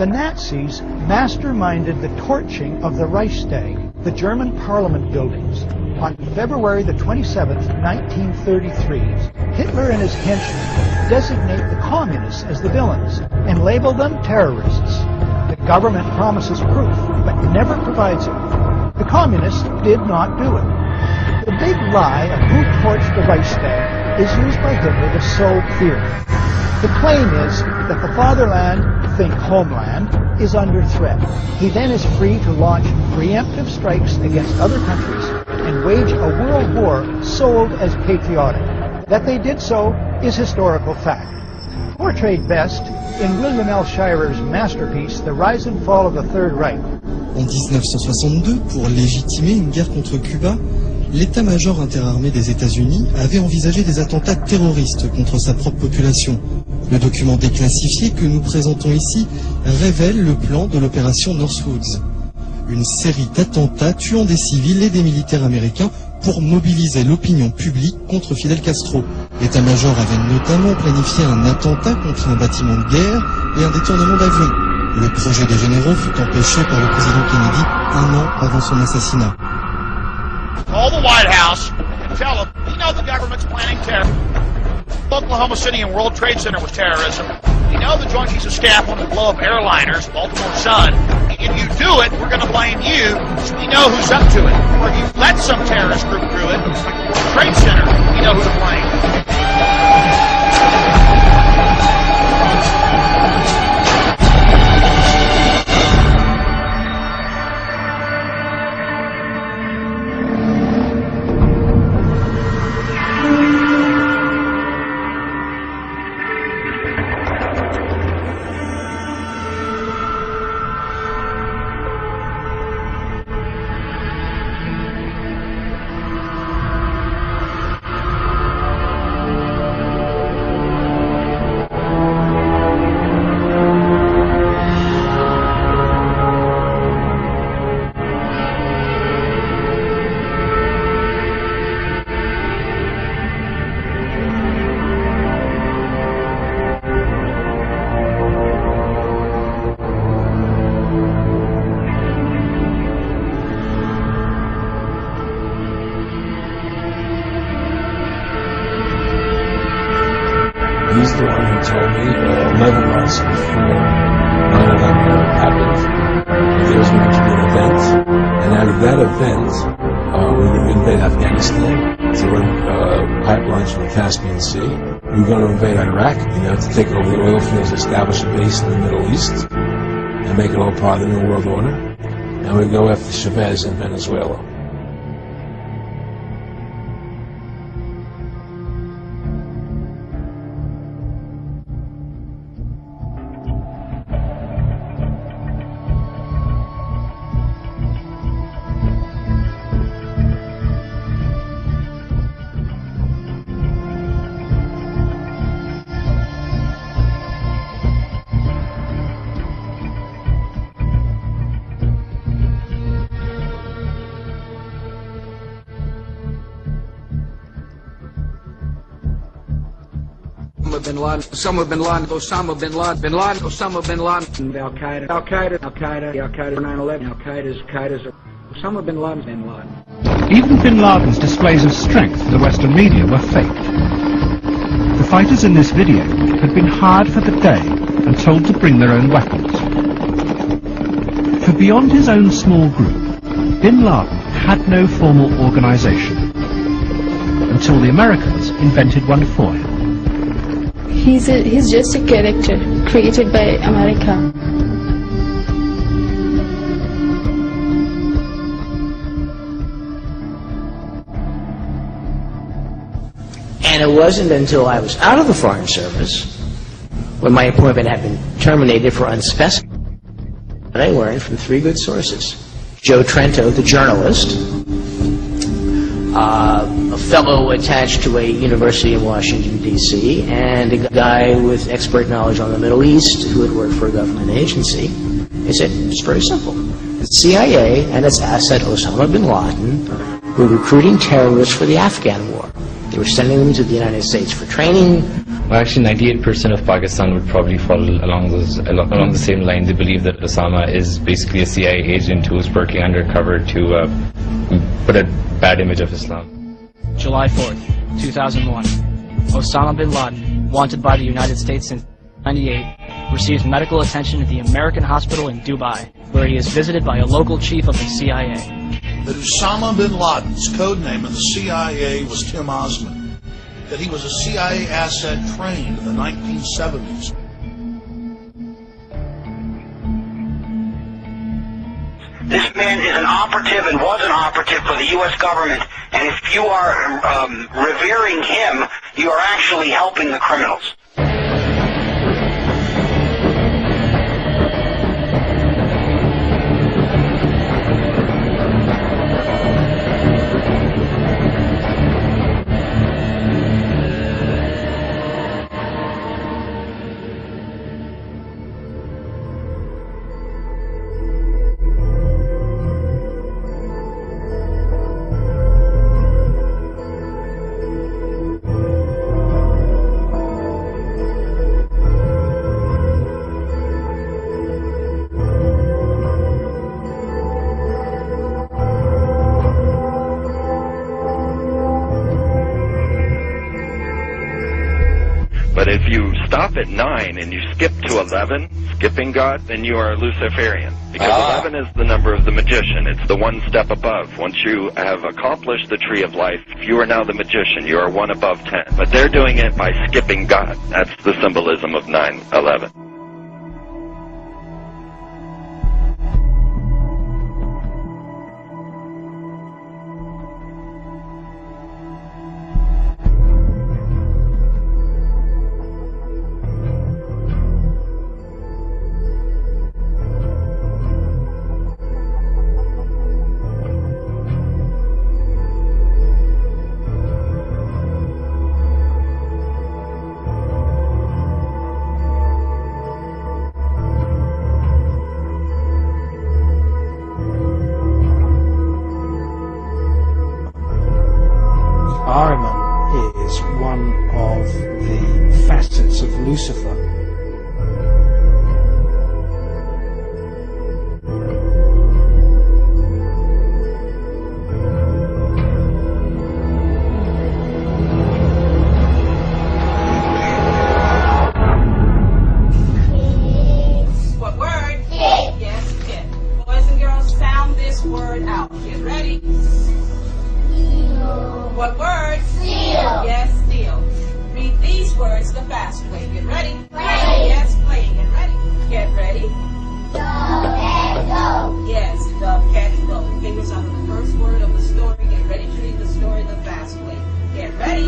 the Nazis masterminded the torching of the Reichstag, the German parliament buildings. On February the 27th, 1933, Hitler and his henchmen designate the communists as the villains and label them terrorists. The government promises proof, but never provides it. The communists did not do it. The big lie of who torched the Reichstag is used by Hitler to sow fear. The claim is that the fatherland, think homeland, is under threat. He then is free to launch preemptive strikes against other countries and wage a world war sold as patriotic. That they did so is historical fact. Portrayed best in William L. Shirer's masterpiece, The Rise and Fall of the Third Reich. En 1962, pour légitimer une guerre contre Cuba, l'état-major interarmé des États-Unis avait envisagé des attentats terroristes contre sa propre population. Le document déclassifié que nous présentons ici révèle le plan de l'opération Northwoods. Une série d'attentats tuant des civils et des militaires américains pour mobiliser l'opinion publique contre Fidel Castro. L'état-major avait notamment planifié un attentat contre un bâtiment de guerre et un détournement d'avion. Le projet des généraux fut empêché par le président Kennedy un an avant son assassinat. Call the White House and tell them, you know the government's planning terror. Oklahoma City and World Trade Center was terrorism. You know the Joint Chiefs of Staff wanted to blow up airliners, Baltimore Sun. If you do it, we're going to blame you, so we know who's up to it. Or if you let some terrorist group do it, like the World Trade Center, we know who to blame. He's the one who told me 11 months before 9/11 happened that there was going to be an event, and out of that event, we were going to invade Afghanistan to run pipelines from the Caspian Sea. We were going to invade Iraq, to take over the oil fields, establish a base in the Middle East, and make it all part of the New World Order. And we'd go after Chavez in Venezuela. Osama bin Laden, Osama bin Laden, bin Laden, Osama bin Laden, Al Qaeda, Al Qaeda, Al Qaeda, Al Qaeda, 9/11, Al Qaeda's, Osama bin Laden, bin Laden. Even bin Laden's displays of strength for the Western media were faked. The fighters in this video had been hired for the day and told to bring their own weapons. For beyond his own small group, bin Laden had no formal organization until the Americans invented one for him. He's just a character created by America. And it wasn't until I was out of the Foreign Service, when my appointment had been terminated for unspecified, that I learned from three good sources. Joe Trento, the journalist, a fellow attached to a university in Washington, D.C., and a guy with expert knowledge on the Middle East who had worked for a government agency. They said, it's very simple. The CIA and its asset Osama bin Laden were recruiting terrorists for the Afghan war. They were sending them to the United States for training, Well, actually, 98% of Pakistan would probably fall along the same line. They believe that Osama is basically a CIA agent who is working undercover to put a bad image of Islam. July 4th, 2001. Osama bin Laden, wanted by the United States since 1998, receives medical attention at the American hospital in Dubai, where he is visited by a local chief of the CIA. That Osama bin Laden's code name in the CIA was Tim Osman. That he was a CIA asset trained in the 1970s. This man is an operative and was an operative for the U.S. government, and if you are revering him, you are actually helping the criminals. But if you stop at 9 and you skip to 11, skipping God, then you are a Luciferian. Because 11 is the number of the magician. It's the one step above. Once you have accomplished the tree of life, you are now the magician. You are one above 10. But they're doing it by skipping God. That's the symbolism of 9/11. Ahriman is one of the facets of Lucifer. What word? Kid. Yes, kid. Boys and girls, sound this word out. Get ready. What word? Steal. Yes, steal. Read these words the fast way. Get ready. Play. Yes, play. Get ready. Get ready. Dove and go. Yes, dove, cat, and go. Fingers on the first word of the story. Get ready to read the story the fast way. Get ready.